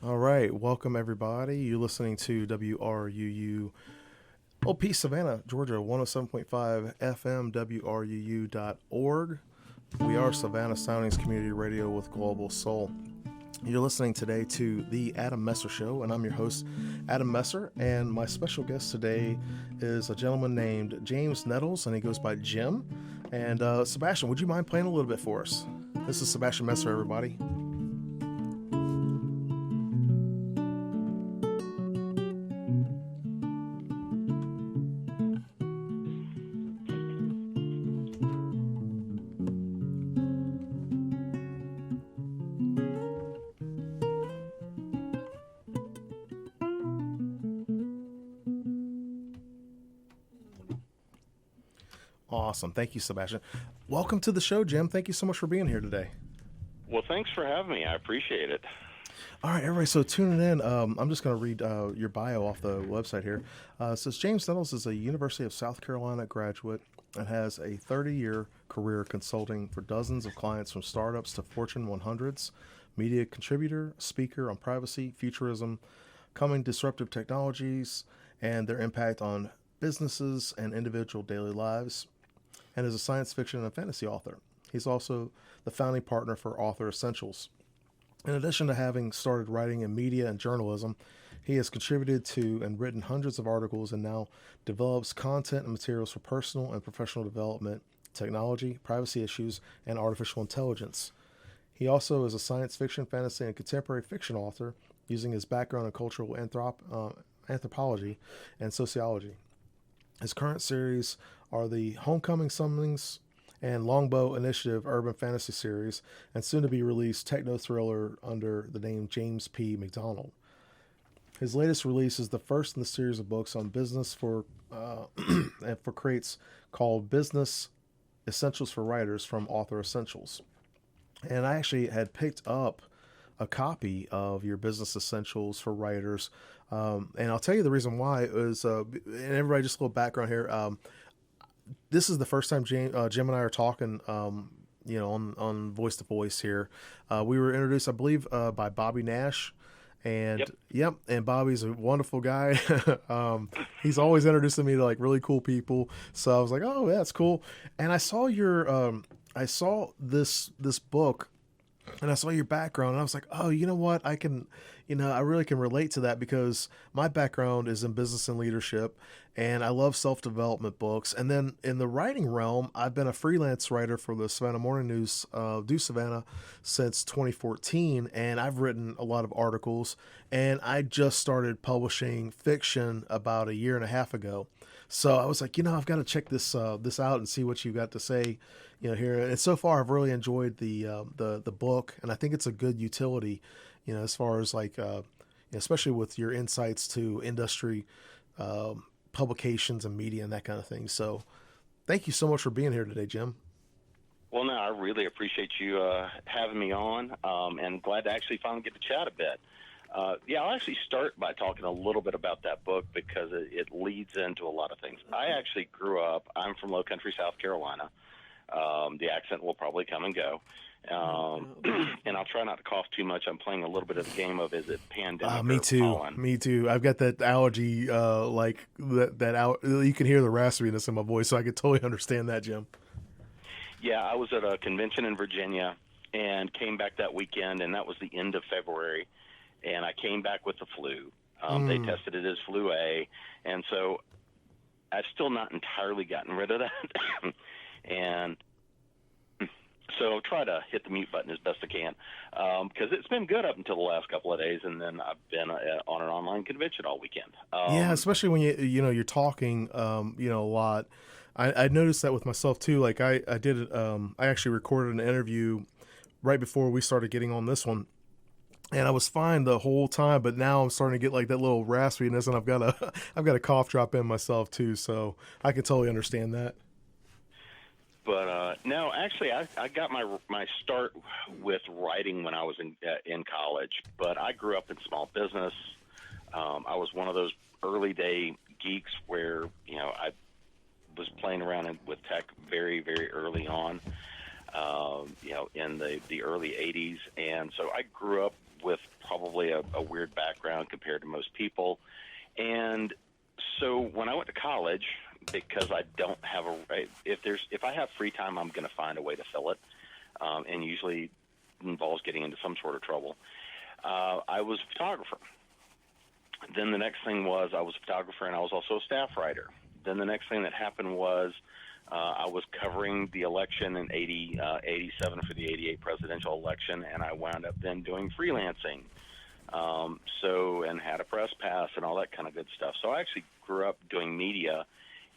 All right, welcome everybody. You're listening to WRUU OP Savannah, Georgia, 107.5 FM, WRUU.org. We are Savannah Soundings Community Radio with Global Soul. You're listening today to The Adam Messer Show, and I'm your host, Adam Messer. And my special guest today is a gentleman named James Nettles, and he goes by Jim. And Sebastian, would you mind playing a little bit for us? This is Sebastian Messer, everybody. Awesome. Thank you, Sebastian. Welcome to the show, Jim. Thank you so much for being here today. Well, thanks for having me. I appreciate it. All right, everybody. So tuning in, I'm just going to read your bio off the website here. It says James Nettles is a University of South Carolina graduate and has a 30-year career consulting for dozens of clients from startups to Fortune 100s, media contributor, speaker on privacy, futurism, coming disruptive technologies, and their impact on businesses and individual daily lives, and is a science fiction and fantasy author. He's also the founding partner for Author Essentials. In addition to having started writing in media and journalism, he has contributed to and written hundreds of articles and now develops content and materials for personal and professional development, technology, privacy issues, and artificial intelligence. He also is a science fiction, fantasy, and contemporary fiction author using his background in cultural anthropology and sociology. His current series are the Homecoming Summonings and Longbow Initiative Urban Fantasy Series, and soon to be released techno thriller under the name James P. McDonald. His latest release is the first in the series of books on business for and for crates called Business Essentials for Writers from Author Essentials. And I actually had picked up a copy of your Business Essentials for Writers. And I'll tell you the reason why is, and everybody, just a little background here. This is the first time Jim and I are talking, on Voice to Voice here. We were introduced, I believe, by Bobby Nash. And and Bobby's a wonderful guy. He's always introducing me to like really cool people. So I was like, oh, yeah, that's cool. And I saw I saw this book, and I saw your background, and I was like, oh, you know what? I really can relate to that because my background is in business and leadership, and I love self-development books. And then in the writing realm, I've been a freelance writer for the Savannah Morning News, Do Savannah, since 2014, and I've written a lot of articles, and I just started publishing fiction about a year and a half ago. So I was like, I've got to check this out and see what you got to say, here. And so far, I've really enjoyed the book, and I think it's a good utility, as far as like, especially with your insights to industry, publications and media and that kind of thing. So, thank you so much for being here today, Jim. Well, no, I really appreciate you having me on, and glad to actually finally get to chat a bit. I'll actually start by talking a little bit about that book because it leads into a lot of things. I actually grew up, I'm from Low Country, South Carolina. The accent will probably come and go. And I'll try not to cough too much. I'm playing a little bit of the game of, is it pandemic Me or too. pollen? Me too. I've got that allergy, like you can hear the raspiness in my voice, so I could totally understand that, Jim. Yeah, I was at a convention in Virginia and came back that weekend, and that was the end of February. And I came back with the flu. They tested it as flu A. And so I've still not entirely gotten rid of that. And so try to hit the mute button as best I can, because it's been good up until the last couple of days, and then I've been on an online convention all weekend. Yeah, especially when you're talking, a lot. I noticed that with myself too. Like I did, I actually recorded an interview right before we started getting on this one. And I was fine the whole time, but now I'm starting to get like that little raspiness, and I've got a cough drop in myself too. So I can totally understand that. But no, actually, I got my start with writing when I was in college. But I grew up in small business. I was one of those early day geeks where I was playing around with tech very, very early on. In the early '80s, and so I grew up with probably a weird background compared to most people. And so when I went to college, because I don't have if I have free time, I'm going to find a way to fill it, and usually involves getting into some sort of trouble. I was a photographer. Then the next thing was I was a photographer, and I was also a staff writer. Then the next thing that happened was I was covering the election in 87 for the 88 presidential election, and I wound up then doing freelancing. And had a press pass and all that kind of good stuff. So I actually grew up doing media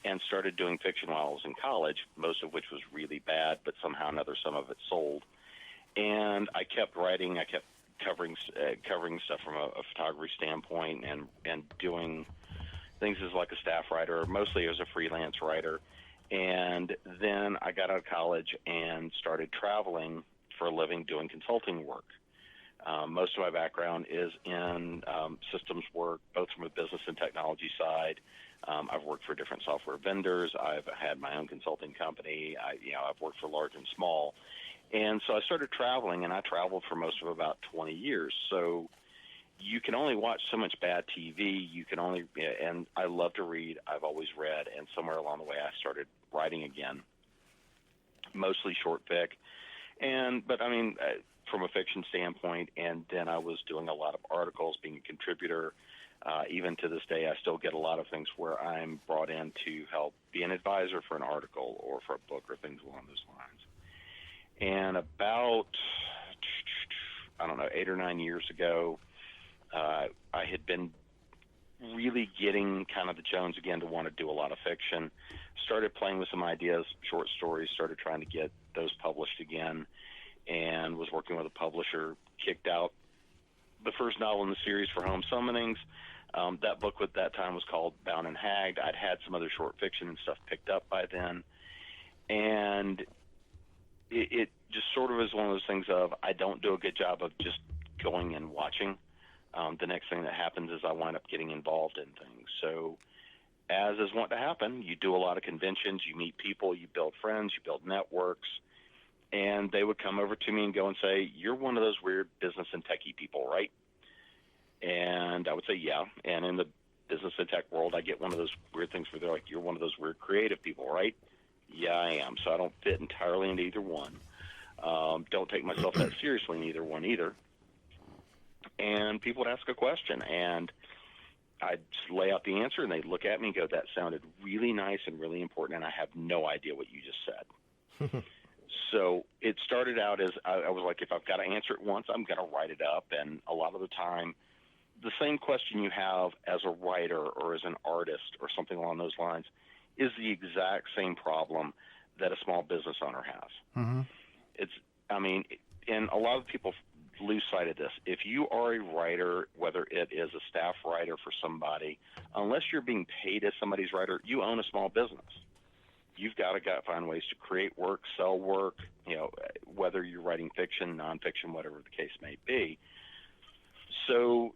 and started doing fiction while I was in college, most of which was really bad, but somehow or another some of it sold. And I kept writing. I kept covering stuff from a photography standpoint and doing things as like a staff writer, mostly as a freelance writer. And then I got out of college and started traveling for a living doing consulting work. Most of my background is in systems work, both from a business and technology side. I've worked for different software vendors. I've had my own consulting company. I've worked for large and small. And so I started traveling, and I traveled for most of about 20 years. So you can only watch so much bad TV. And I love to read. I've always read, and somewhere along the way I started writing again, mostly short fic. But from a fiction standpoint, and then I was doing a lot of articles, being a contributor. Even to this day, I still get a lot of things where I'm brought in to help be an advisor for an article or for a book or things along those lines. And about, 8 or 9 years ago, I had been really getting kind of the Jones again to want to do a lot of fiction. Started playing with some ideas, short stories, started trying to get those published again, and was working with a publisher, kicked out the first novel in the series for Home Summonings. That book at that time was called Bound and Hagged. I'd had some other short fiction and stuff picked up by then. And it just sort of is one of those things of I don't do a good job of just going and watching. The next thing that happens is I wind up getting involved in things. So as is wont to happen, you do a lot of conventions, you meet people, you build friends, you build networks. And they would come over to me and go and say, "You're one of those weird business and techie people, right?" And I would say, "Yeah." And in the business and tech world, I get one of those weird things where they're like, "You're one of those weird creative people, right?" Yeah, I am. So I don't fit entirely into either one. Don't take myself that seriously in either one either. And people would ask a question, and I'd lay out the answer, and they'd look at me and go, "That sounded really nice and really important, and I have no idea what you just said." So it started out as I was like, if I've got to answer it once, I'm going to write it up. And a lot of the time, the same question you have as a writer or as an artist or something along those lines is the exact same problem that a small business owner has. Mm-hmm. And a lot of people lose sight of this. If you are a writer, whether it is a staff writer for somebody, unless you're being paid as somebody's writer, you own a small business. You've got to find ways to create work, sell work, whether you're writing fiction, nonfiction, whatever the case may be. So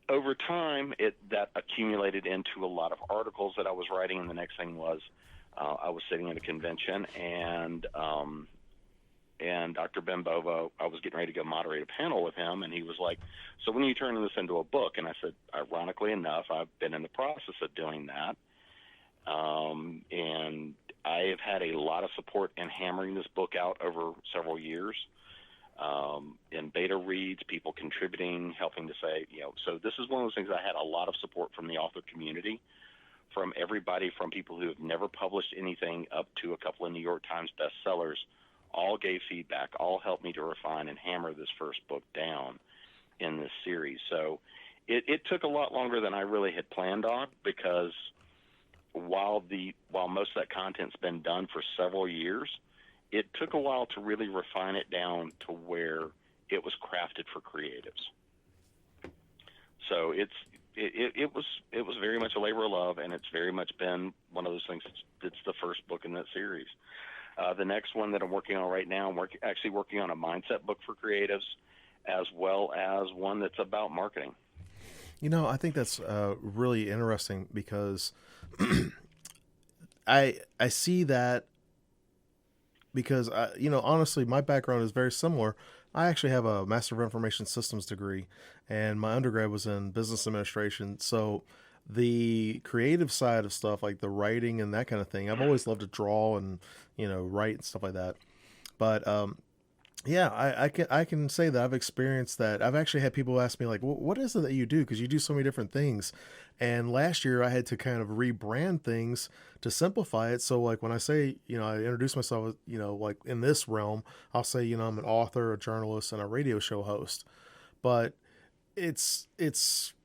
over time, that accumulated into a lot of articles that I was writing, and the next thing was I was sitting at a convention, and Dr. Ben Bovo, I was getting ready to go moderate a panel with him, and he was like, "So when are you turning this into a book?" And I said, ironically enough, I've been in the process of doing that. And I have had a lot of support in hammering this book out over several years. In beta reads, people contributing, helping to say, so this is one of those things I had a lot of support from the author community, from everybody from people who have never published anything up to a couple of New York Times bestsellers, all gave feedback, all helped me to refine and hammer this first book down in this series. So it took a lot longer than I really had planned on, because while most of that content's been done for several years, it took a while to really refine it down to where it was crafted for creatives. So it was very much a labor of love, and it's very much been one of those things. It's the first book in that series. The next one that I'm working on right now, I'm actually working on a mindset book for creatives, as well as one that's about marketing. I think that's really interesting, because I see that, because honestly, my background is very similar. I actually have a Master of Information Systems degree, and my undergrad was in business administration. So the creative side of stuff, like the writing and that kind of thing, I've always loved to draw and write and stuff like that. But yeah, I can say that I've experienced that. I've actually had people ask me like, "What is it that you do?" Because you do so many different things. And last year I had to kind of rebrand things to simplify it. So like when I say, I introduce myself, like in this realm, I'll say, I'm an author, a journalist, and a radio show host. But it's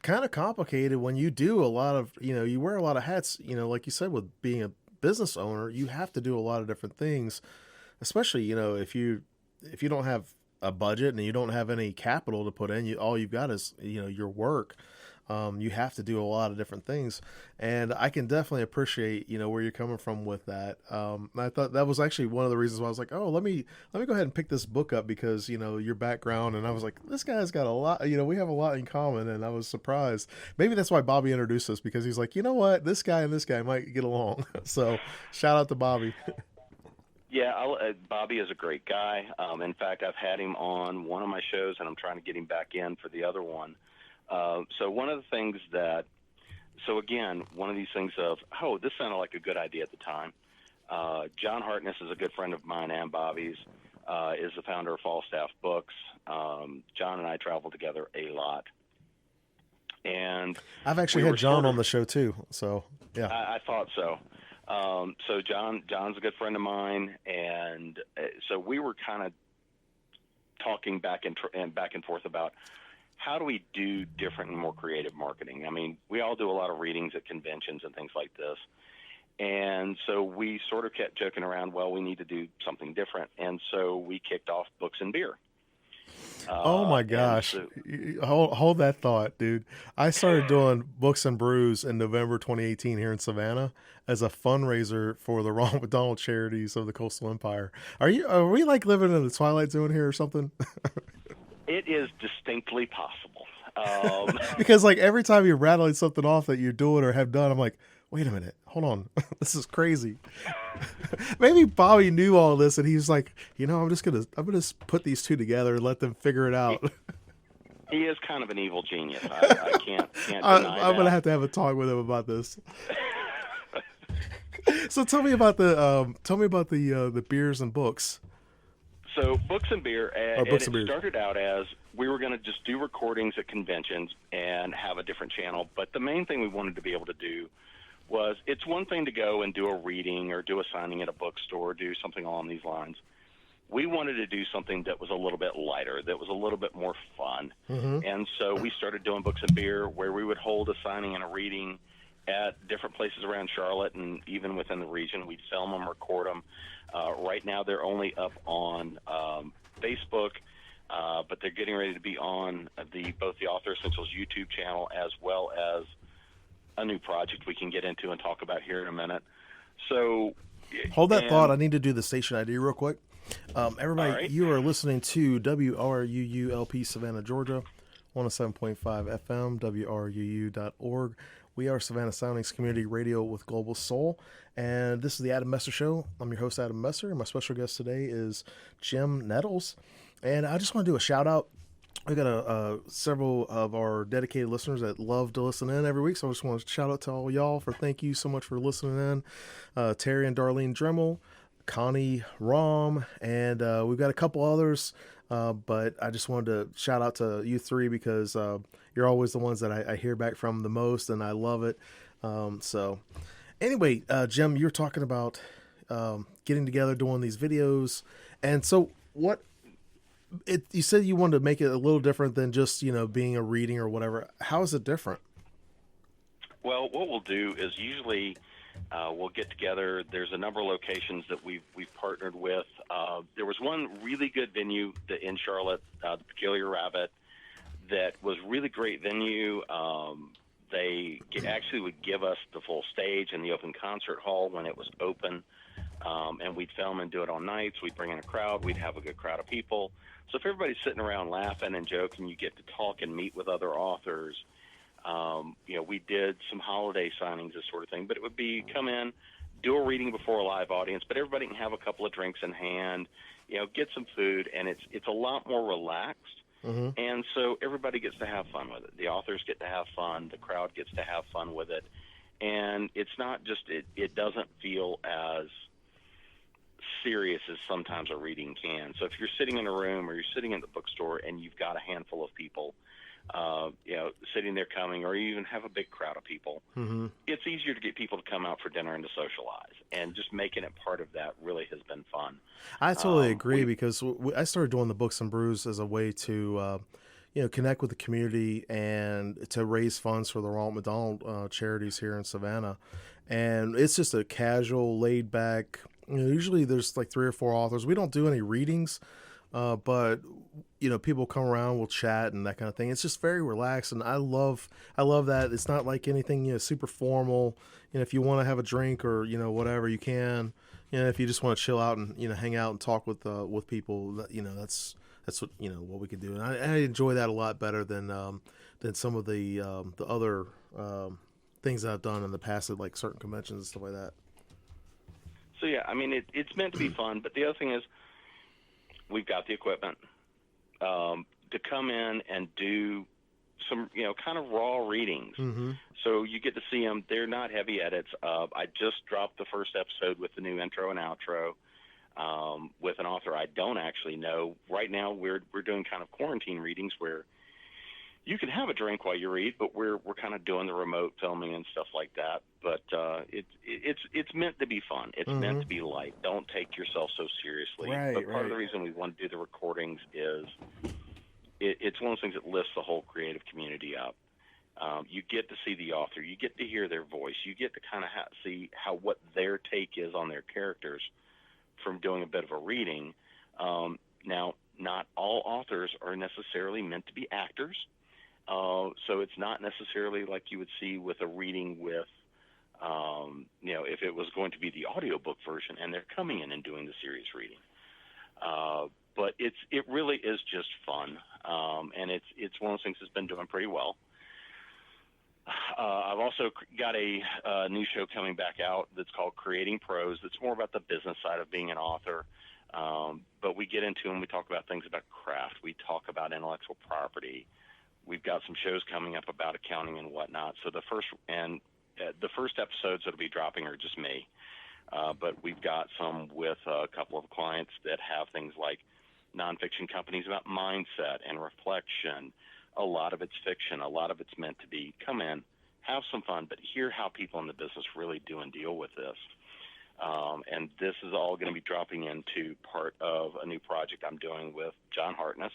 kind of complicated when you do a lot of, you wear a lot of hats. Like you said, with being a business owner, you have to do a lot of different things, especially if you don't have a budget and you don't have any capital to put in, all you've got is your work. You have to do a lot of different things, and I can definitely appreciate where you're coming from with that. I thought that was actually one of the reasons why I was like, oh, let me go ahead and pick this book up because your background, and I was like, this guy's got a lot. We have a lot in common, and I was surprised. Maybe that's why Bobby introduced us, because he's like, you know what, this guy and this guy might get along. So shout out to Bobby. Yeah, Bobby is a great guy. In fact, I've had him on one of my shows, and I'm trying to get him back in for the other one. So one of the things again, one of these things of, oh, this sounded like a good idea at the time. John Hartness is a good friend of mine and Bobby's, is the founder of Falstaff Books. John and I travel together a lot. And I've actually had John on the show too, so yeah. I thought so. So John's a good friend of mine, and so we were kind of talking back and forth about how do we do different and more creative marketing. I mean, we all do a lot of readings at conventions and things like this, and so we sort of kept joking around, well, we need to do something different, and so we kicked off Books and Beer. Oh my gosh. Hold that thought, dude. I started doing Books and Brews in November 2018 here in Savannah as a fundraiser for the Ronald McDonald Charities of the Coastal Empire. Are we like living in the Twilight Zone here or something? It is distinctly possible. Because like every time you're rattling something off that you're doing or have done, I'm like, wait a minute, hold on. This is crazy. Maybe Bobby knew all this and he's like, I'm gonna put these two together and let them figure it out. He is kind of an evil genius. I can't deny that. I'm gonna have to have a talk with him about this. So tell me about the beers and books. So Books and Beer, started out as we were going to just do recordings at conventions and have a different channel. But the main thing we wanted to be able to do was, it's one thing to go and do a reading or do a signing at a bookstore, do something along these lines. We wanted to do something that was a little bit lighter, that was a little bit more fun. Mm-hmm. And so we started doing Books and Beer, where we would hold a signing and a reading at different places around Charlotte and even within the region. We'd film them, record them. Right now they're only up on Facebook, but they're getting ready to be on both the Author Essentials YouTube channel, as well as a new project we can get into and talk about here in a minute. So hold that thought. I need to do the station ID real quick. Everybody, right. You are listening to WRUULP Savannah, Georgia, 107.5 FM, WRUU.org. We are Savannah Soundings Community Radio with Global Soul, and this is the Adam Messer Show. I'm your host, Adam Messer, and my special guest today is Jim Nettles. And I just want to do a shout out. We got several of our dedicated listeners that love to listen in every week, so I just want to shout out to all y'all thank you so much for listening in. Terry and Darlene Dremel, Connie Rom, and we've got a couple others. But I just wanted to shout out to you three because you're always the ones that I hear back from the most, and I love it. So anyway, Jim, you're talking about getting together, doing these videos. And so you said you wanted to make it a little different than just, being a reading or whatever. How is it different? Well, what we'll do is usually we'll get together. There's a number of locations that we've partnered with. There was one really good venue in Charlotte, the Peculiar Rabbit, that was really great venue. They actually would give us the full stage in the open concert hall when it was open, and we'd film and do it on nights. We'd bring in a crowd. We'd have a good crowd of people. So if everybody's sitting around laughing and joking, you get to talk and meet with other authors. We did some holiday signings, this sort of thing, but it would be come in, do a reading before a live audience, but everybody can have a couple of drinks in hand, get some food, and it's a lot more relaxed. Mm-hmm. And so everybody gets to have fun with it. The authors get to have fun. The crowd gets to have fun with it. And it's not just, it doesn't feel as serious as sometimes a reading can. So if you're sitting in a room or you're sitting in the bookstore and you've got a handful of people, sitting there coming, or you even have a big crowd of people, Mm-hmm. it's easier to get people to come out for dinner and to socialize. And just making it part of that really has been fun. I totally agree, because I started doing the Books and Brews as a way to, connect with the community and to raise funds for the Ronald McDonald charities here in Savannah. And it's just a casual, laid back, usually there's like 3 or 4 authors. We don't do any readings, but people come around, we'll chat and that kind of thing. It's just very relaxed, and I love that. It's not like anything super formal. If you want to have a drink or whatever, you can. If you just want to chill out and hang out and talk with people, that's what we can do. And I enjoy that a lot better than some of the other things that I've done in the past at like certain conventions and stuff like that. So yeah, I mean it's meant to be fun, but the other thing is we've got the equipment to come in and do some kind of raw readings. Mm-hmm. So you get to see them. They're not heavy edits. I just dropped the first episode with the new intro and outro with an author I don't actually know. Right now we're doing kind of quarantine readings where you can have a drink while you read, but we're kind of doing the remote filming and stuff like that. But it's meant to be fun. It's Mm-hmm. meant to be light. Don't take yourself so seriously. Right, but part of the right. reason we want to do the recordings is it's one of those things that lifts the whole creative community up. You get to see the author. You get to hear their voice. You get to kind of see what their take is on their characters from doing a bit of a reading. Now, not all authors are necessarily meant to be actors. So it's not necessarily like you would see with a reading with, if it was going to be the audiobook version and they're coming in and doing the series reading. But it really is just fun. And it's one of those things that's been doing pretty well. I've also got a new show coming back out that's called Creating Prose. That's more about the business side of being an author. But we get into and we talk about things about craft. We talk about intellectual property. We've got some shows coming up about accounting and whatnot. So the first episodes that'll be dropping are just me. But we've got some with a couple of clients that have things like nonfiction companies about mindset and reflection. A lot of it's fiction. A lot of it's meant to be come in, have some fun, but hear how people in the business really do and deal with this. And this is all going to be dropping into part of a new project I'm doing with John Hartness.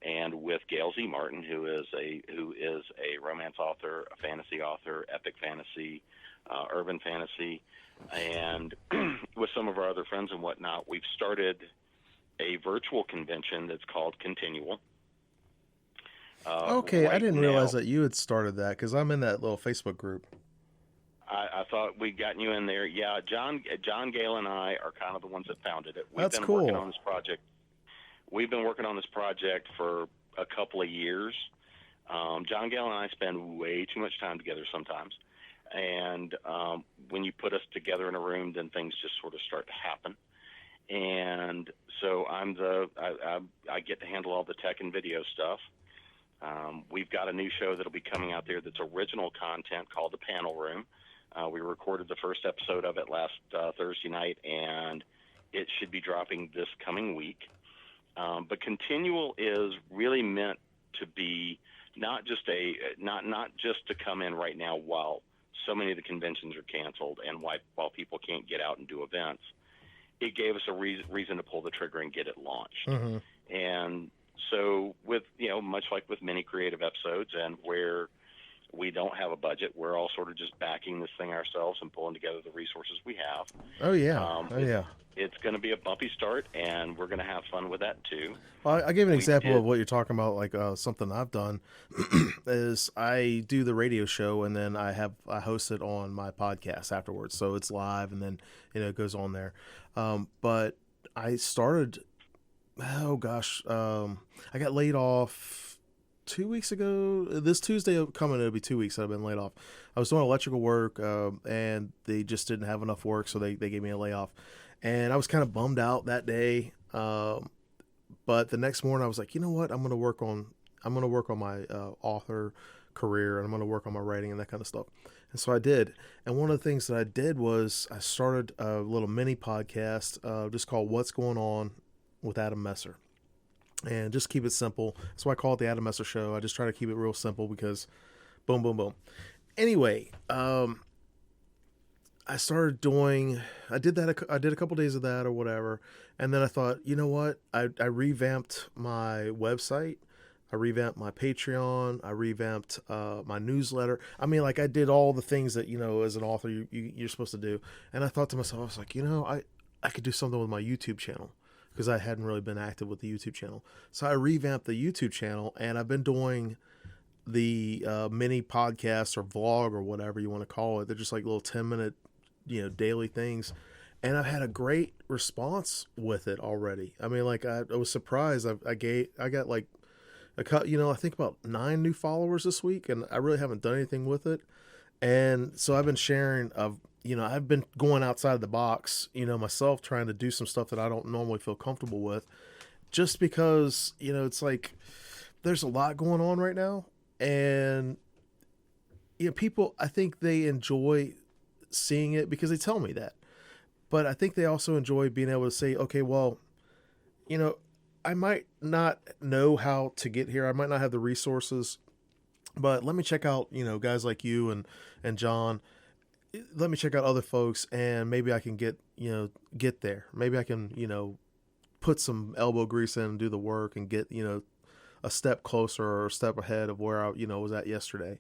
And with Gail Z. Martin, who is a romance author, a fantasy author, epic fantasy, urban fantasy, and with some of our other friends and whatnot, we've started a virtual convention that's called Continual. Okay, right I didn't now, realize that you had started that, because I'm in that little Facebook group. I thought we'd gotten you in there. Yeah, John, Gale, and I are kind of the ones that founded it. We've That's been cool. working on this project. We've been working on this project for a couple of years. John Gale and I spend way too much time together sometimes. And when you put us together in a room, then things just sort of start to happen. And so I get to handle all the tech and video stuff. We've got a new show that'll be coming out there that's original content called The Panel Room. We recorded the first episode of it last Thursday night, and it should be dropping this coming week. But Continual is really meant to be not just to come in right now while so many of the conventions are canceled and while people can't get out and do events. It gave us a reason to pull the trigger and get it launched. Mm-hmm. And so with, much like with many creative episodes and where we don't have a budget, we're all sort of just backing this thing ourselves and pulling together the resources we have. Oh, yeah. Yeah. It's going to be a bumpy start, and we're going to have fun with that too. Well, I give an example of what you're talking about, like something I've done is I do the radio show, and then I host it on my podcast afterwards. So it's live, and then, it goes on there. But I started, I got laid off 2 weeks ago. This Tuesday coming, it'll be 2 weeks that I've been laid off. I was doing electrical work, and they just didn't have enough work, so they gave me a layoff. And I was kind of bummed out that day. But the next morning, I was like, you know what? I'm gonna work on my author career, and I'm gonna work on my writing and that kind of stuff. And so I did. And one of the things that I did was I started a little mini podcast, just called "What's Going On with Adam Messer." And just keep it simple. That's why I call it the Adam Messer Show. I just try to keep it real simple because boom, boom, boom. Anyway, I did I did a couple days of that or whatever. And then I thought, you know what? I revamped my website. I revamped my Patreon. I revamped my newsletter. I mean, like I did all the things that, as an author, you're supposed to do. And I thought to myself, I was like, I could do something with my YouTube channel, because I hadn't really been active with the YouTube channel. So I revamped the YouTube channel, and I've been doing the mini podcast or vlog or whatever you want to call it. They're just like little 10-minute, daily things. And I've had a great response with it already. I mean, like I was surprised. I got like I think about 9 new followers this week, and I really haven't done anything with it. And so I've been sharing I've been going outside of the box, myself, trying to do some stuff that I don't normally feel comfortable with, just because, it's like there's a lot going on right now. And, people, I think they enjoy seeing it because they tell me that. But I think they also enjoy being able to say, okay, well, I might not know how to get here. I might not have the resources, but let me check out, guys like you and John. Let me check out other folks, and maybe I can get there. Maybe I can, put some elbow grease in and do the work and get, a step closer or a step ahead of where I, was at yesterday.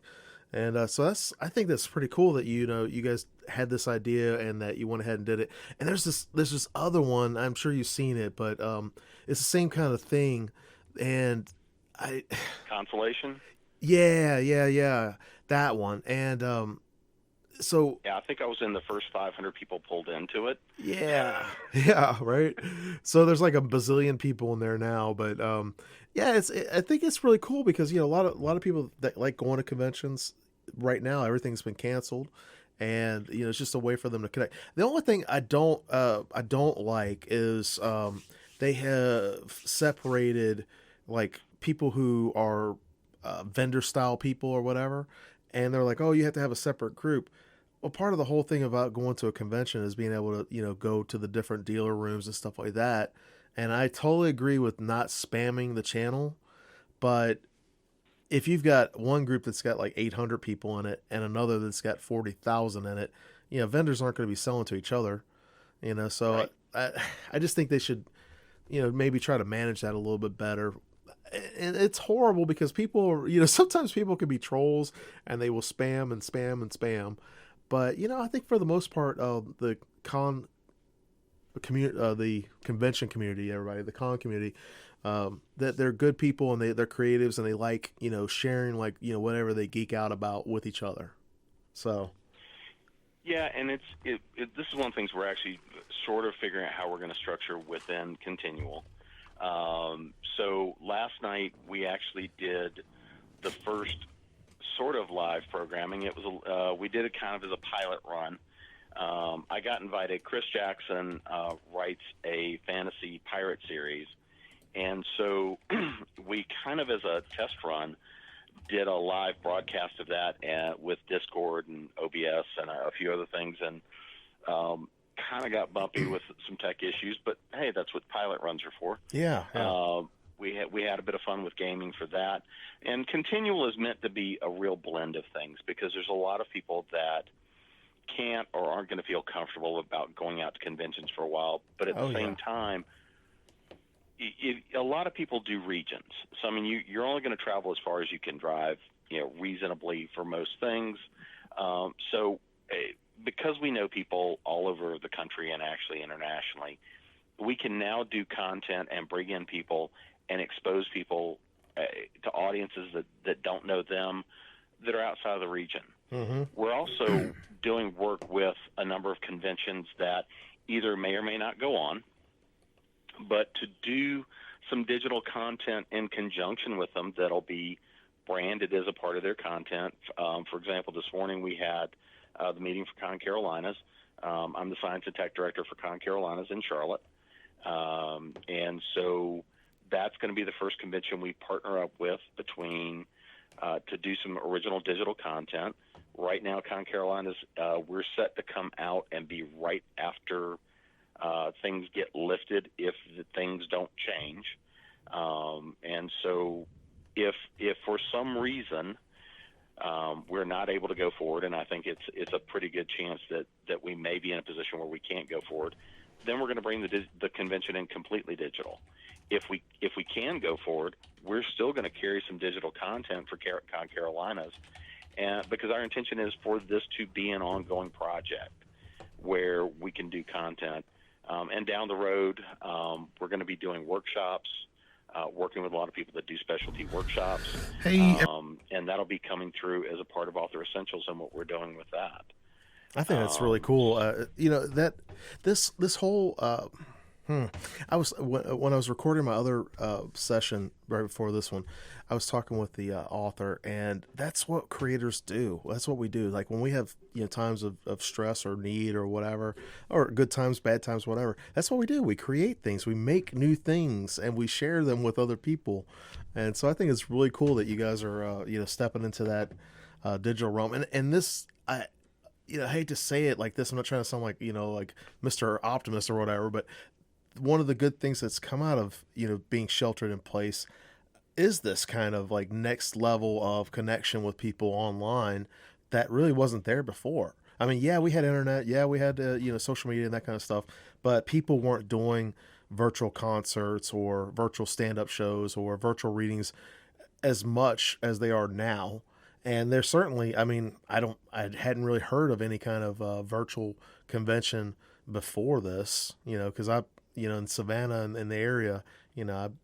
And so I think that's pretty cool that, you guys had this idea and that you went ahead and did it. And there's this other one, I'm sure you've seen it, but it's the same kind of thing. And Consolation? Yeah. That one. And, so yeah, I think I was in the first 500 people pulled into it. Yeah, right. So there's like a bazillion people in there now, but I think it's really cool because a lot of people that like going to conventions right now, everything's been canceled, and it's just a way for them to connect. The only thing I don't like is they have separated like people who are vendor style people or whatever, and they're like, oh, you have to have a separate group. Well, part of the whole thing about going to a convention is being able to, go to the different dealer rooms and stuff like that. And I totally agree with not spamming the channel. But if you've got one group that's got like 800 people in it and another that's got 40,000 in it, vendors aren't going to be selling to each other, So right. I just think they should, maybe try to manage that a little bit better. And it's horrible because people are, sometimes people can be trolls and they will spam and spam and spam. But, I think for the most part, the convention community, everybody, the con community, that they're good people and they're creatives and they like, sharing like, whatever they geek out about with each other. So. Yeah, and this is one of the things we're actually sort of figuring out how we're going to structure within Continual. So last night we actually did the first sort of live programming. It was we did it kind of as a pilot run. I got invited. Chris Jackson writes a fantasy pirate series, and so we kind of as a test run did a live broadcast of that with Discord and OBS and a few other things, and kind of got bumpy with some tech issues. But hey, that's what pilot runs are for. Yeah. We had a bit of fun with gaming for that. And Continual is meant to be a real blend of things because there's a lot of people that can't or aren't going to feel comfortable about going out to conventions for a while. But at the same time, a lot of people do regions. So, I mean, you're only going to travel as far as you can drive, reasonably for most things. Because we know people all over the country and actually internationally, we can now do content and bring in people and expose people to audiences that don't know them that are outside of the region. Mm-hmm. We're also doing work with a number of conventions that either may or may not go on, but to do some digital content in conjunction with them that'll be branded as a part of their content. For example, this morning we had the meeting for Con Carolinas. I'm the Science and Tech Director for Con Carolinas in Charlotte. And so that's going to be the first convention we partner up with between to do some original digital content. Right now, Con Carolinas, we're set to come out and be right after things get lifted if the things don't change. And so if for some reason we're not able to go forward, and I think it's a pretty good chance that we may be in a position where we can't go forward, then we're going to bring the convention in completely digital. If we can go forward, we're still going to carry some digital content for Con Carolinas, and because our intention is for this to be an ongoing project where we can do content. And down the road, we're going to be doing workshops, working with a lot of people that do specialty workshops, and that'll be coming through as a part of Author Essentials and what we're doing with that. I think that's really cool. That this whole I was when I was recording my other session right before this one, I was talking with the author, and that's what creators do. That's what we do. Like when we have times of stress or need or whatever, or good times, bad times, whatever. That's what we do. We create things. We make new things, and we share them with other people. And so I think it's really cool that you guys are stepping into that digital realm. And this I hate to say it like this. I'm not trying to sound like like Mr. Optimist or whatever, but one of the good things that's come out of being sheltered in place is this kind of like next level of connection with people online that really wasn't there before. I mean, yeah, we had internet, yeah, we had social media and that kind of stuff, but people weren't doing virtual concerts or virtual stand-up shows or virtual readings as much as they are now. And there's certainly, I mean, I hadn't really heard of any kind of virtual convention before this, because in Savannah and in the area,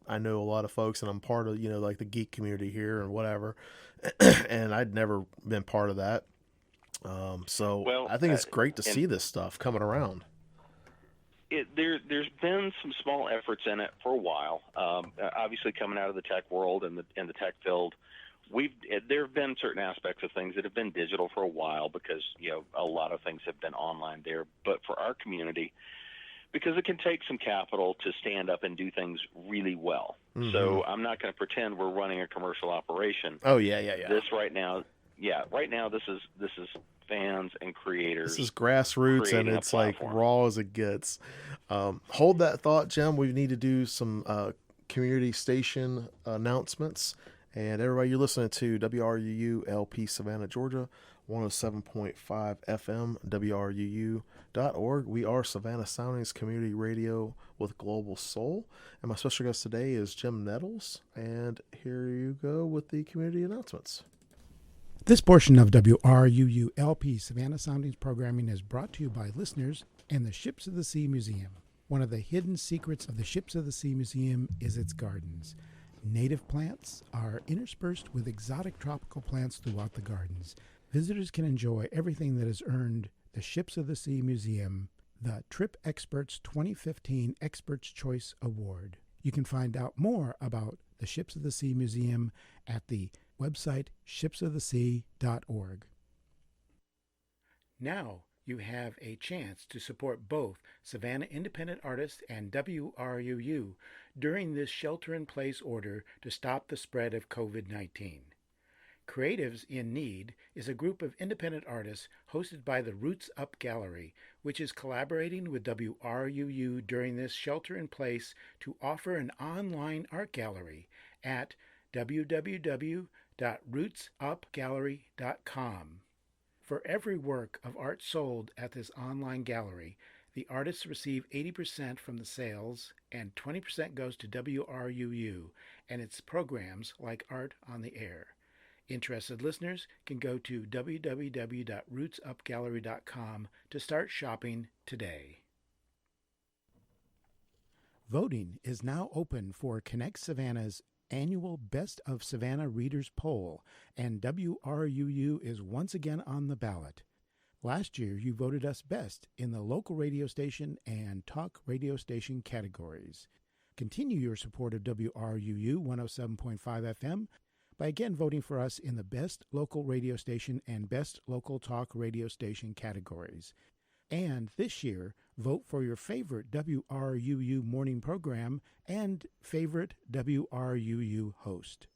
I know a lot of folks, and I'm part of, like the geek community here and whatever. And I'd never been part of that. So I think it's great to see this stuff coming around. There's been some small efforts in it for a while. Obviously coming out of the tech world and the tech field, there have been certain aspects of things that have been digital for a while because, a lot of things have been online there. But for our community, because it can take some capital to stand up and do things really well. Mm-hmm. So I'm not going to pretend we're running a commercial operation. Oh yeah. This right now, this is fans and creators. This is grassroots, and it's like raw as it gets. Hold that thought, Jim. We need to do some community station announcements. And everybody, you're listening to WRUU LP Savannah, Georgia, 107.5 FM, WRUU.org. We are Savannah Soundings Community Radio with Global Soul. And my special guest today is Jim Nettles. And here you go with the community announcements. This portion of WRUU LP Savannah Soundings programming is brought to you by listeners and the Ships of the Sea Museum. One of the hidden secrets of the Ships of the Sea Museum is its gardens. Native plants are interspersed with exotic tropical plants throughout the gardens. Visitors can enjoy everything that has earned the Ships of the Sea Museum the Trip Experts 2015 Experts Choice Award. You can find out more about the Ships of the Sea Museum at the website shipsofthesea.org. Now you have a chance to support both Savannah Independent Artists and WRUU during this shelter-in-place order to stop the spread of COVID-19. Creatives in Need is a group of independent artists hosted by the Roots Up Gallery, which is collaborating with WRUU during this shelter-in-place to offer an online art gallery at www.rootsupgallery.com. For every work of art sold at this online gallery, the artists receive 80% from the sales and 20% goes to WRUU and its programs like Art on the Air. Interested listeners can go to www.rootsupgallery.com to start shopping today. Voting is now open for Connect Savannah's annual Best of Savannah Readers Poll, and WRUU is once again on the ballot. Last year, you voted us best in the local radio station and talk radio station categories. Continue your support of WRUU 107.5 FM by again voting for us in the Best Local Radio Station and Best Local Talk Radio Station categories. And this year, vote for your favorite WRUU morning program and favorite WRUU host.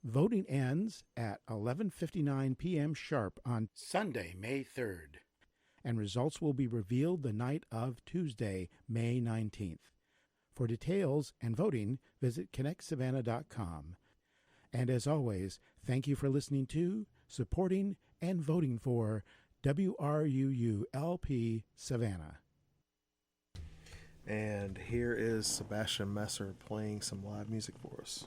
Voting ends at 11:59 p.m. sharp on Sunday, May 3rd, and results will be revealed the night of Tuesday, May 19th. For details and voting, visit connectsavannah.com. And as always, thank you for listening to, supporting, and voting for WRUU LP Savannah. And here is Sebastian Messer playing some live music for us.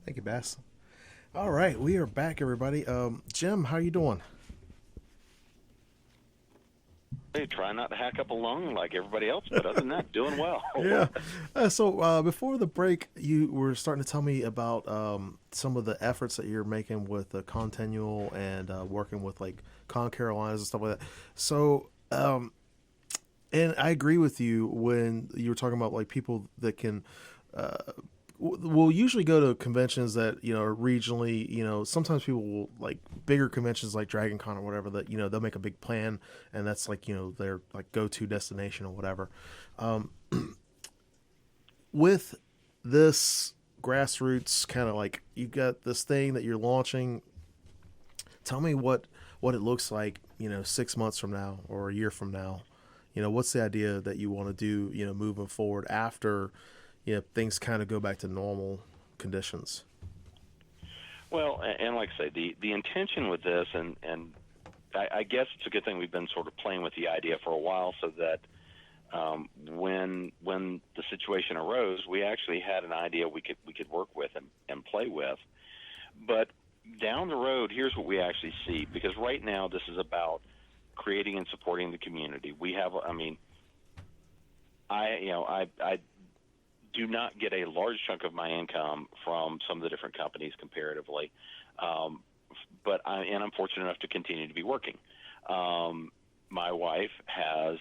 Thank you, Bass. All right, we are back, everybody. Jim, how you doing? Hey, try not to hack up a lung like everybody else, but other than that, doing well. Yeah. So before the break, you were starting to tell me about some of the efforts that you're making with the Continual and working with like Con Carolinas and stuff like that. So, and I agree with you when you were talking about like people that can. We'll usually go to conventions that, you know, are regionally, you know, sometimes people will like bigger conventions like Dragon Con or whatever that, you know, they'll make a big plan and that's like, you know, their like go-to destination or whatever. With this grassroots kind of like, you've got this thing that you're launching. Tell me what it looks like, you know, 6 months from now or a year from now. You know, what's the idea that you want to do, you know, moving forward after, you know, things kind of go back to normal conditions? Well, and like I say, the intention with this, and I guess it's a good thing we've been sort of playing with the idea for a while, so that when the situation arose, we actually had an idea we could work with and play with. But down the road, here's what we actually see, because right now this is about creating and supporting the community. We have, I mean, I do not get a large chunk of my income from some of the different companies comparatively, but I'm fortunate enough to continue to be working. My wife has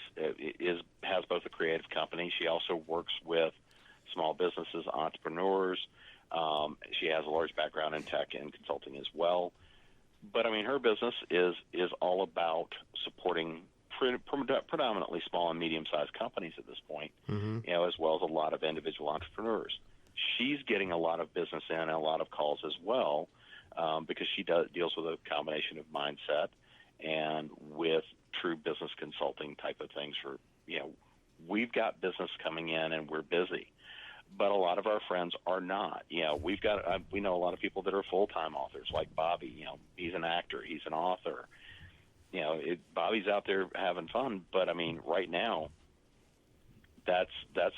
both a creative company. She also works with small businesses, entrepreneurs. She has a large background in tech and consulting as well. But I mean, her business is all about supporting predominantly small and medium-sized companies at this point, you know, as well as a lot of individual entrepreneurs. She's getting a lot of business in and a lot of calls as well, because she deals with a combination of mindset and with true business consulting type of things. For, you know, we've got business coming in and we're busy, but a lot of our friends are not. You know, we know a lot of people that are full-time authors, like Bobby. You know, he's an actor, he's an author. You know, Bobby's out there having fun, but I mean, right now, that's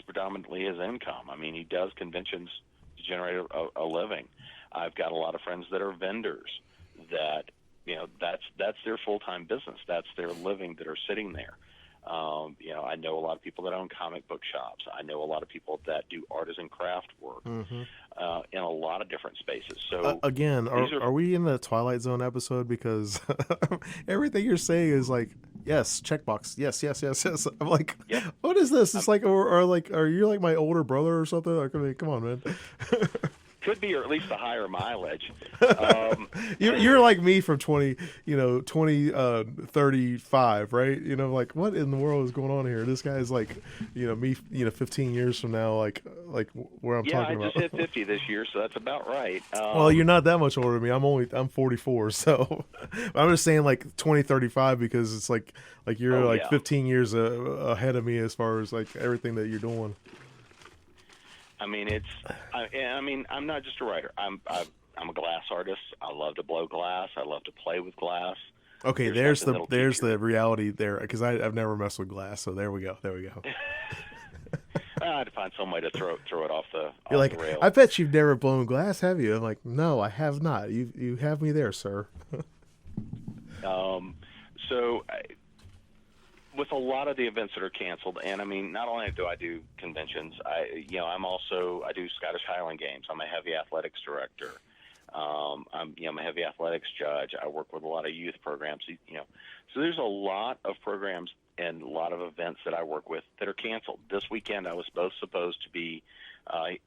predominantly his income. I mean, he does conventions to generate a living. I've got a lot of friends that are vendors that, you know, that's their full-time business. That's their living that are sitting there. You know, I know a lot of people that own comic book shops. I know a lot of people that do artisan craft work in a lot of different spaces. So again, are we in the Twilight Zone episode? Because everything you're saying is like, yes, checkbox, yes. I'm like, what is this? It's like, or like, are you like my older brother or something? Like, I mean, come on, man. Could be, or at least a higher mileage. You're like me from 35, right? You know, like what in the world is going on here? This guy's like, you know, me, you know, 15 years from now, like where I'm talking about. Yeah, I just hit 50 this year, so that's about right. Well, you're not that much older than me. I'm 44, so I'm just saying like 2035 because it's like you're 15 years ahead of me as far as like everything that you're doing. I mean, I'm not just a writer. I'm a glass artist. I love to blow glass. I love to play with glass. Okay, there's nothing that'll keep the reality there, because I've never messed with glass. So there we go. I had to find some way to throw it off the You're off like, the rails. I bet you've never blown glass, have you? I'm like, no, I have not. You have me there, sir. With a lot of the events that are canceled, and I mean, not only do I do conventions, I do Scottish Highland Games. I'm a heavy athletics director. I'm a heavy athletics judge. I work with a lot of youth programs. So there's a lot of programs and a lot of events that I work with that are canceled. This weekend, I was both supposed to be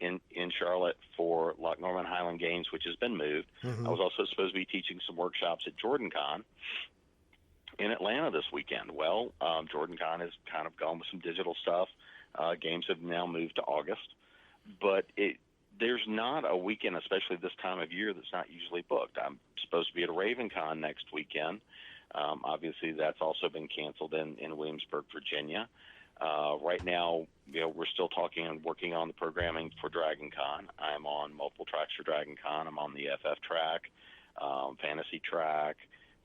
in Charlotte for Loch Norman Highland Games, which has been moved. Mm-hmm. I was also supposed to be teaching some workshops at JordanCon in Atlanta this weekend. Well, JordanCon has kind of gone with some digital stuff. Games have now moved to August, but there's not a weekend, especially this time of year, that's not usually booked. I'm supposed to be at RavenCon next weekend. Obviously, that's also been canceled in Williamsburg, Virginia. Right now, we're still talking and working on the programming for DragonCon. I'm on multiple tracks for DragonCon. I'm on the FF track, fantasy track,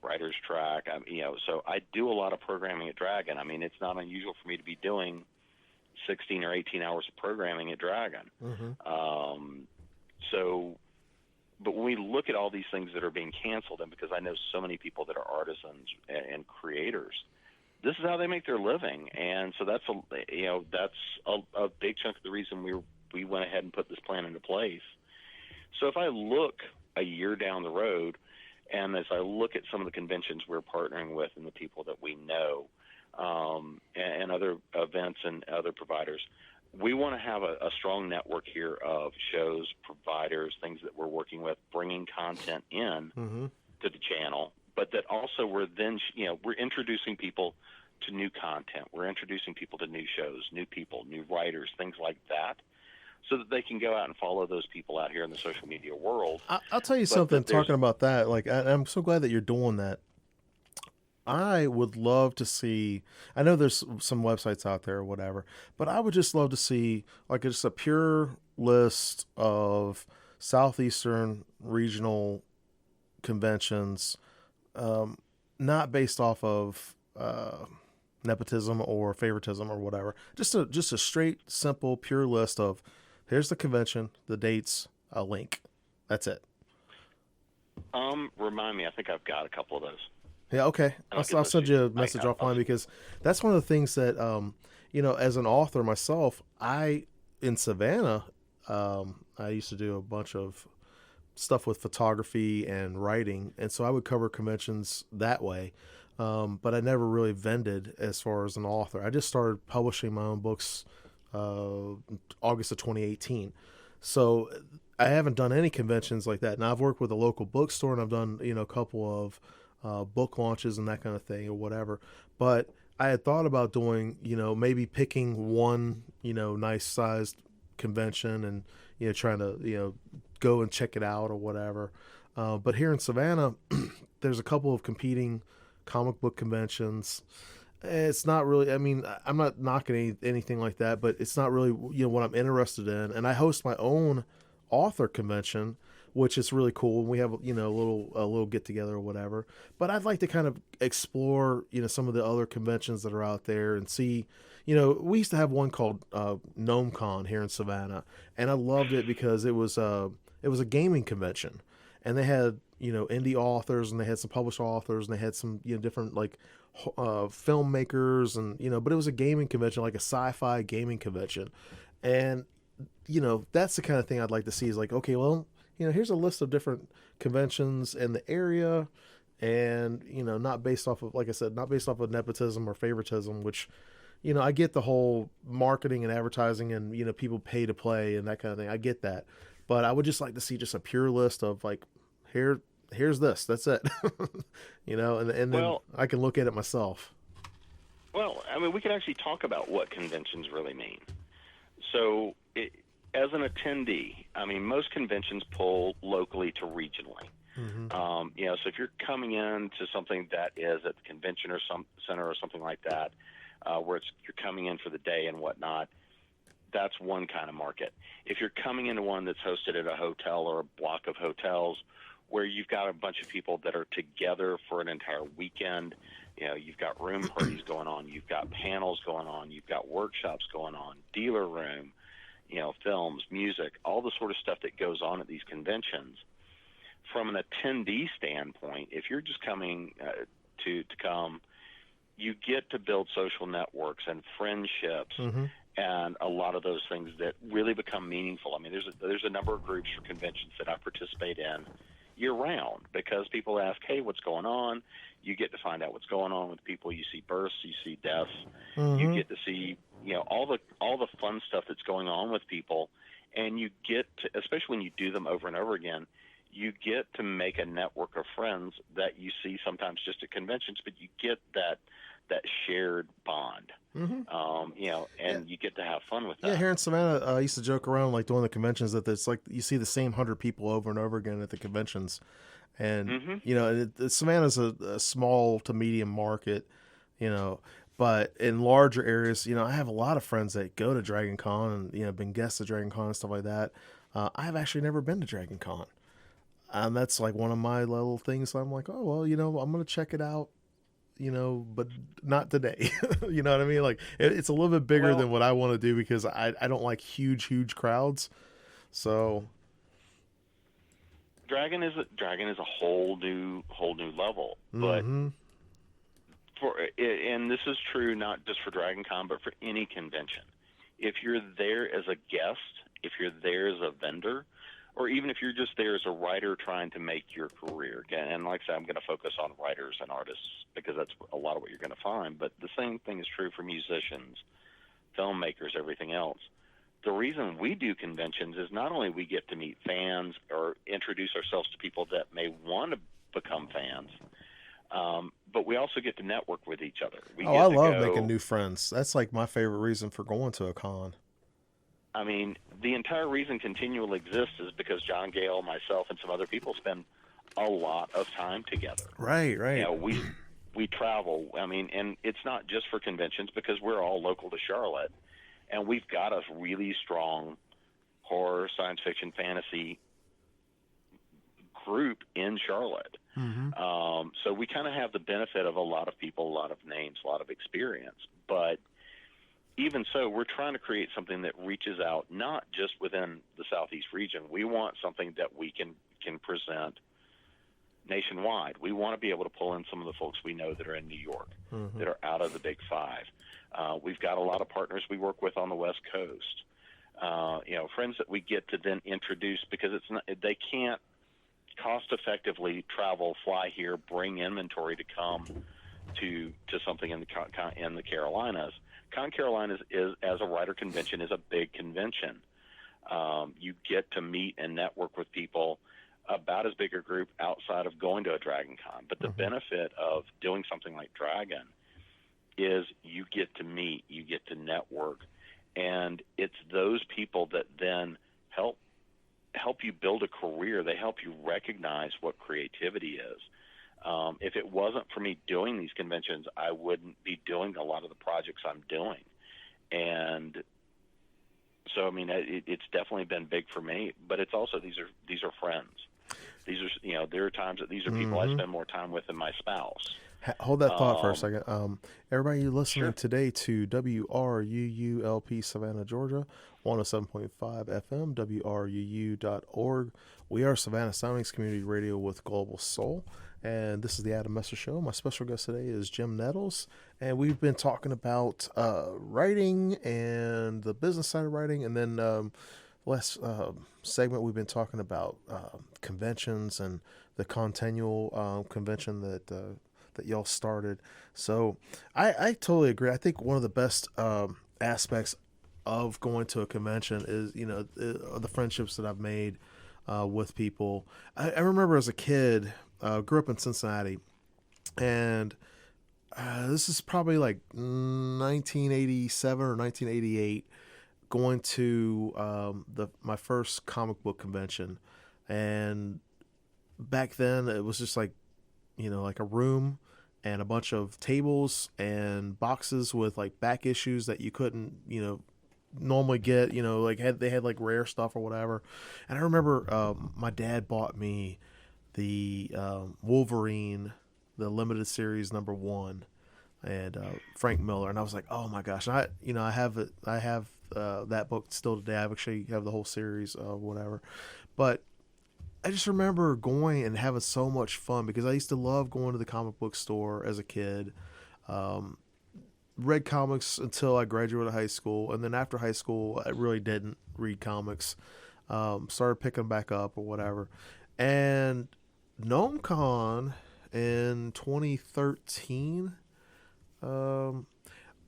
writer's track. So I do a lot of programming at Dragon. I mean, it's not unusual for me to be doing 16 or 18 hours of programming at Dragon. Mm-hmm. But when we look at all these things that are being canceled, and because I know so many people that are artisans and creators, this is how they make their living, and so that's a big chunk of the reason we went ahead and put this plan into place. So if I look a year down the road, and as I look at some of the conventions we're partnering with and the people that we know, and other events and other providers, we want to have a strong network here of shows, providers, things that we're working with, bringing content in Mm-hmm. to the channel, but that also we're introducing people to new content. We're introducing people to new shows, new people, new writers, things like that, so that they can go out and follow those people out here in the social media world. I'll tell you something, talking about that, like, I'm so glad that you're doing that. I would love to see, I know there's some websites out there or whatever, but I would just love to see like just a pure list of Southeastern regional conventions, not based off of nepotism or favoritism or whatever. Just a straight, simple, pure list of here's the convention, the dates, a link. That's it. Remind me, I think I've got a couple of those. Yeah, okay. I'll send you a message offline, because that's one of the things that, as an author myself, in Savannah, I used to do a bunch of stuff with photography and writing, and so I would cover conventions that way. But I never really vended as far as an author. I just started publishing my own books August of 2018. So I haven't done any conventions like that. Now I've worked with a local bookstore, and I've done a couple of book launches and that kind of thing or whatever. But I had thought about doing, maybe picking one, nice sized convention and, trying to, go and check it out or whatever. But here in Savannah, there's a couple of competing comic book conventions. It's not really, I mean, I'm not knocking anything like that, but it's not really, what I'm interested in. And I host my own author convention, which is really cool. We have, a little get together or whatever, but I'd like to kind of explore, some of the other conventions that are out there and see, we used to have one called GnomeCon here in Savannah, and I loved it because it was a gaming convention, and they had, indie authors, and they had some published authors, and they had some, different like filmmakers, and, but it was a gaming convention, like a sci-fi gaming convention. And, that's the kind of thing I'd like to see, is like, okay, well, here's a list of different conventions in the area, and, not based off of, like I said, not based off of nepotism or favoritism, which, I get the whole marketing and advertising and, people pay to play and that kind of thing. I get that. But I would just like to see just a pure list of like, here's this, that's it. And then I can look at it myself. Well, I mean, we could actually talk about what conventions really mean. So as an attendee, I mean, most conventions pull locally to regionally. Mm-hmm. So if you're coming in to something that is at the convention or some center or something like that, where you're coming in for the day and whatnot, that's one kind of market. If you're coming into one that's hosted at a hotel or a block of hotels, where you've got a bunch of people that are together for an entire weekend. You've got room parties going on, you've got panels going on, you've got workshops going on, dealer room, films, music, all the sort of stuff that goes on at these conventions. From an attendee standpoint, if you're just coming to come, you get to build social networks and friendships, and a lot of those things that really become meaningful. I mean, there's a number of groups for conventions that I participate in year round because people ask, hey, what's going on? You get to find out what's going on with people. You see births, you see deaths, you get to see all the fun stuff that's going on with people, and you get to, especially when you do them over and over again, you get to make a network of friends that you see sometimes just at conventions, but you get that shared bond, and you get to have fun with that. Yeah, here in Savannah, I used to joke around like doing the conventions that it's like you see the same 100 people over and over again at the conventions, and Savannah's a small to medium market, but in larger areas, I have a lot of friends that go to Dragon Con and been guests at Dragon Con and stuff like that. I've actually never been to Dragon Con. That's like one of my little things. I'm like, oh, well, I'm going to check it out, but not today. You know what I mean? Like it's a little bit bigger than what I want to do because I don't like huge crowds. So Dragon is a whole new level, but and this is true not just for Dragon Con, but for any convention. If you're there as a guest, if you're there as a vendor, or even if you're just there as a writer trying to make your career. And like I said, I'm going to focus on writers and artists because that's a lot of what you're going to find. But the same thing is true for musicians, filmmakers, everything else. The reason we do conventions is not only we get to meet fans or introduce ourselves to people that may want to become fans, but we also get to network with each other. I love making new friends. That's like my favorite reason for going to a con. I mean, the entire reason Continual exists is because John Gale, myself, and some other people spend a lot of time together. Right. We travel. I mean, and it's not just for conventions because we're all local to Charlotte, and we've got a really strong horror, science fiction, fantasy group in Charlotte. So we kind of have the benefit of a lot of people, a lot of names, a lot of experience, but even so, we're trying to create something that reaches out not just within the Southeast region. We want something that we can present nationwide. We want to be able to pull in some of the folks we know that are in New York, that are out of the Big Five. We've got a lot of partners we work with on the West Coast. Friends that we get to then introduce because they can't cost effectively travel, fly here, bring inventory to come to something in the Carolinas. Con Carolinas is, as a writer convention, is a big convention. You get to meet and network with people about as big a group outside of going to a Dragon Con. But the benefit of doing something like Dragon is you get to meet, you get to network, and it's those people that then help you build a career. They help you recognize what creativity is. If it wasn't for me doing these conventions, I wouldn't be doing a lot of the projects I'm doing. And so, I mean, it's definitely been big for me, but it's also, these are friends. These are, there are times that these are people I spend more time with than my spouse. Hold that thought for a second. Everybody listening today to WRUULP Savannah, Georgia, 107.5 FM, WRUU.org. We are Savannah Soundings Community Radio with Global Soul. And this is the Adam Messer Show. My special guest today is Jim Nettles. And we've been talking about writing and the business side of writing. And then last segment, we've been talking about conventions and the Continual convention that y'all started. So I totally agree. I think one of the best aspects of going to a convention is, the friendships that I've made with people. I remember as a kid, grew up in Cincinnati, and this is probably like 1987 or 1988, going to my first comic book convention. And back then it was just like, like a room and a bunch of tables and boxes with like back issues that you couldn't, normally get, they had like rare stuff or whatever. And I remember my dad bought me the Wolverine, the limited series #1, and Frank Miller, and I was like, oh my gosh, I have it, I have that book still today. I actually have the whole series, whatever, but I just remember going and having so much fun because I used to love going to the comic book store as a kid. Read comics until I graduated high school, and then after high school, I really didn't read comics. Started picking back up or whatever, and GnomeCon in 2013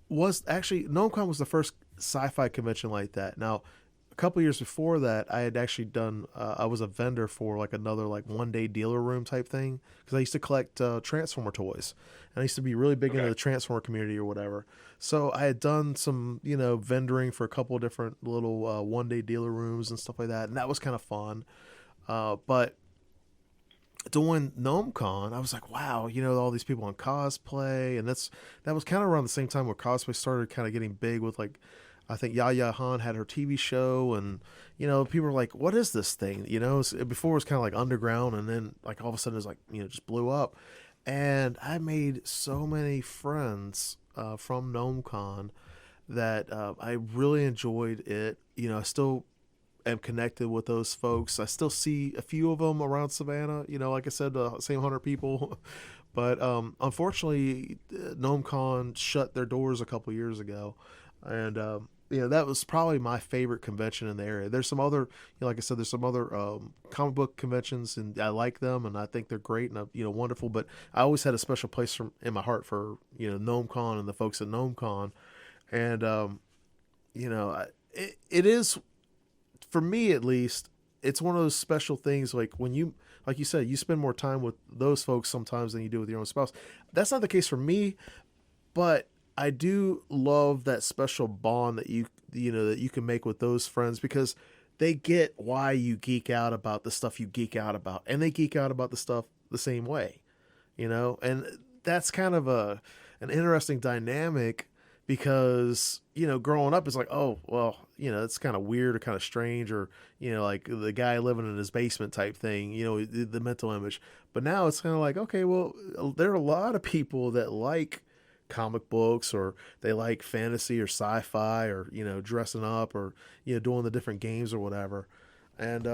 was actually GnomeCon was the first sci-fi convention like that. Now, a couple years before that, I had actually done. I was a vendor for like another like one-day dealer room type thing because I used to collect Transformer toys, and I used to be really big into the Transformer community or whatever. So I had done some vendoring for a couple of different little one-day dealer rooms and stuff like that, and that was kind of fun. But doing GnomeCon, I was like, wow, all these people on cosplay, and that was kind of around the same time where cosplay started kind of getting big with like. I think Yaya Han had her TV show, and people were like, "What is this thing?" Before it was kind of like underground, and then like all of a sudden it was like just blew up, and I made so many friends from GnomeCon that I really enjoyed it. I still am connected with those folks. I still see a few of them around Savannah. Like I said, the same 100 people. But unfortunately, GnomeCon shut their doors a couple years ago, and that was probably my favorite convention in the area. There's some other, like I said, there's some other comic book conventions, and I like them, and I think they're great and wonderful. But I always had a special place in my heart for GnomeCon and the folks at GnomeCon, and it is, for me at least, it's one of those special things. Like when you, like you said, you spend more time with those folks sometimes than you do with your own spouse. That's not the case for me, but I do love that special bond that that you can make with those friends because they get why you geek out about the stuff you geek out about, and they geek out about the stuff the same way, and that's kind of an interesting dynamic because growing up it's like, oh well, it's kind of weird or kind of strange, or like the guy living in his basement type thing, the mental image. But now it's kind of like, okay, well, there are a lot of people that like comic books, or they like fantasy or sci-fi, or dressing up, or doing the different games or whatever. And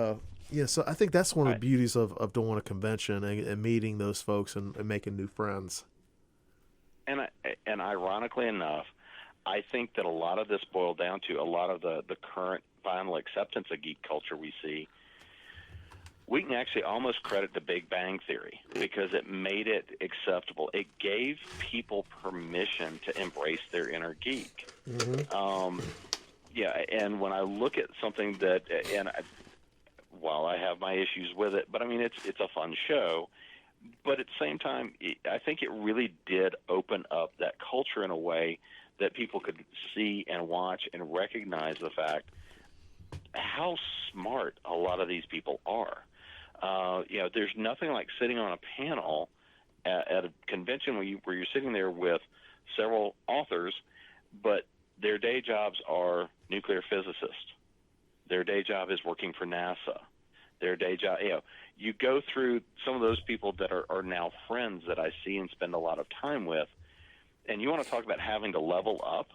so I think that's one of the beauties of doing a convention and meeting those folks and making new friends. And ironically enough, I think that a lot of this boiled down to a lot of the current final acceptance of geek culture we see. We can actually almost credit the Big Bang Theory because it made it acceptable. It gave people permission to embrace their inner geek. Mm-hmm. And when I look at something that, while I have my issues with it, but I mean, it's a fun show. But at the same time, I think it really did open up that culture in a way that people could see and watch and recognize the fact how smart a lot of these people are. There's nothing like sitting on a panel at a convention where you're sitting there with several authors, but their day jobs are nuclear physicists. Their day job is working for NASA. Their day job, you go through some of those people that are now friends that I see and spend a lot of time with, and you want to talk about having to level up.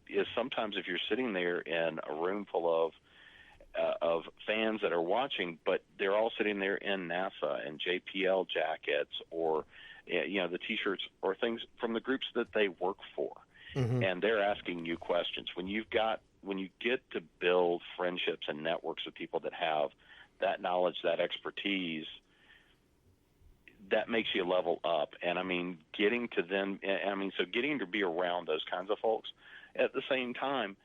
Is sometimes if you're sitting there in a room full of fans that are watching, but they're all sitting there in NASA and JPL jackets, or the T-shirts or things from the groups that they work for, mm-hmm. and they're asking you questions. When you get to build friendships and networks with people that have that knowledge, that expertise, that makes you level up. And I mean, getting to be around those kinds of folks. At the same time,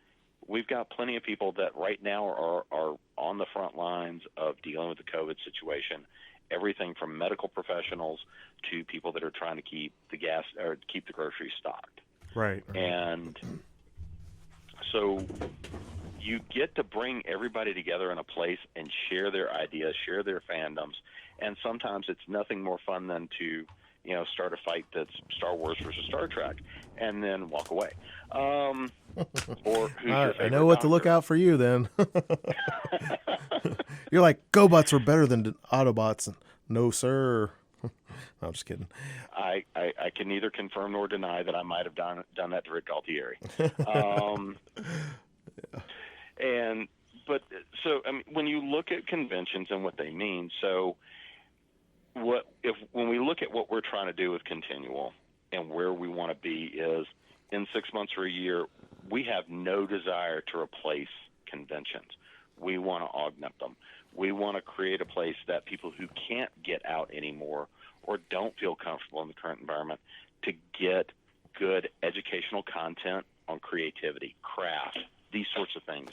we've got plenty of people that right now are on the front lines of dealing with the COVID situation. Everything from medical professionals to people that are trying to keep the gas or keep the groceries stocked. Right. And so you get to bring everybody together in a place and share their ideas, share their fandoms. And sometimes it's nothing more fun than to, start a fight that's Star Wars versus Star Trek, and then walk away. Or who's your favorite I know what to look doctor? out for you then. You're like, GoBots are better than Autobots. No, sir. No, I'm just kidding. I can neither confirm nor deny that I might have done that to Rick Galtieri. So I mean, when you look at conventions and what they mean, so when we look at what we're trying to do with Continual and where we want to be is in 6 months or a year, we have no desire to replace conventions. We want to augment them. We want to create a place that people who can't get out anymore or don't feel comfortable in the current environment to get good educational content on creativity, craft, these sorts of things,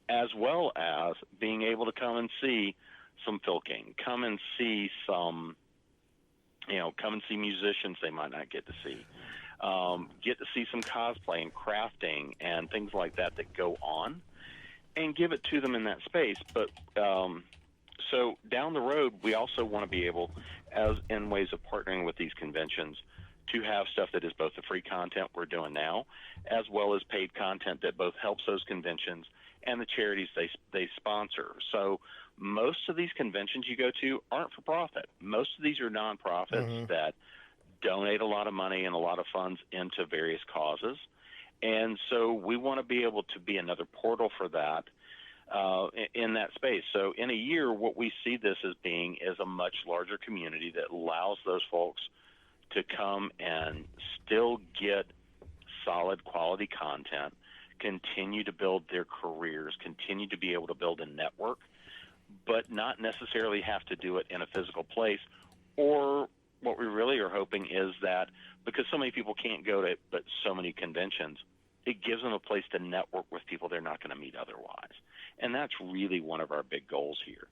as well as being able to come and see some filking, come and see musicians they might not get to see, get to see some cosplay and crafting and things like that go on, and give it to them in that space. But so down the road, we also want to be able, as in ways of partnering with these conventions, to have stuff that is both the free content we're doing now, as well as paid content that both helps those conventions and the charities they sponsor. So most of these conventions you go to aren't for profit. Most of these are nonprofits that donate a lot of money and a lot of funds into various causes. And so we want to be able to be another portal for that in that space. So in a year, what we see this as being is a much larger community that allows those folks to come and still get solid quality content, continue to build their careers, continue to be able to build a network, but not necessarily have to do it in a physical place. Or what we really are hoping is that because so many people can't go to but so many conventions, it gives them a place to network with people they're not going to meet otherwise. And that's really one of our big goals here.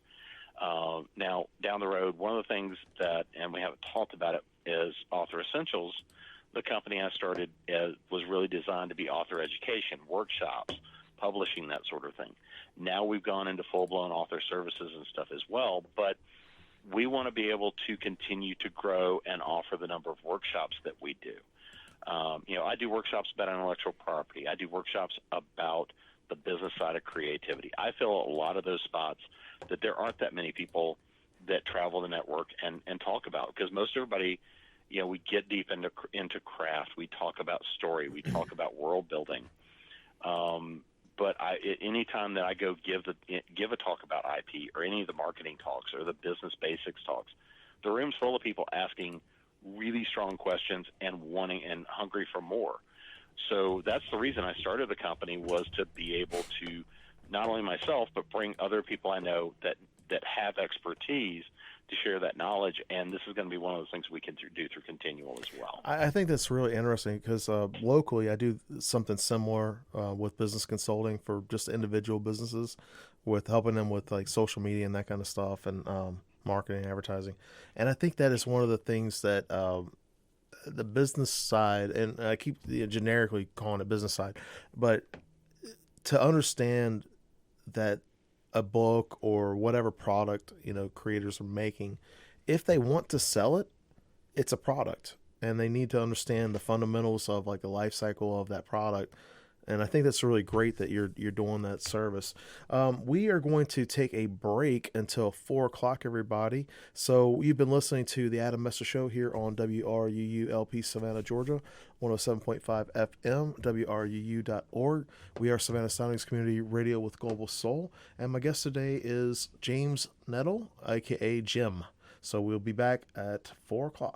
Now, down the road, one of the things that, and we haven't talked about it, is Author Essentials. The company I started was really designed to be author education, workshops, publishing, that sort of thing. Now we've gone into full-blown author services and stuff as well, but we want to be able to continue to grow and offer the number of workshops that we do. I do workshops about intellectual property. I do workshops about the business side of creativity. I fill a lot of those spots that there aren't that many people that travel the network and talk about, because most everybody, we get deep into craft. We talk about story. We talk about world building. But any time that I go give a talk about IP or any of the marketing talks or the business basics talks, the room's full of people asking really strong questions and wanting and hungry for more. So that's the reason I started the company, was to be able to not only myself but bring other people I know that have expertise to share that knowledge. And this is going to be one of those things we can do through Continual as well. I think that's really interesting because locally I do something similar with business consulting for just individual businesses, with helping them with like social media and that kind of stuff, and marketing, advertising. And I think that is one of the things that the business side, and I keep generically calling it business side, but to understand that a book or whatever product creators are making, if they want to sell it, it's a product, and they need to understand the fundamentals of like the life cycle of that product. And I think that's really great that you're doing that service. We are going to take a break until 4:00, everybody. So you've been listening to the Adam Messer Show here on WRUU-LP Savannah, Georgia, 107.5 FM, WRUU.org. We are Savannah Soundings Community Radio with Global Soul. And my guest today is James Nettles, a.k.a. Jim. So we'll be back at 4:00.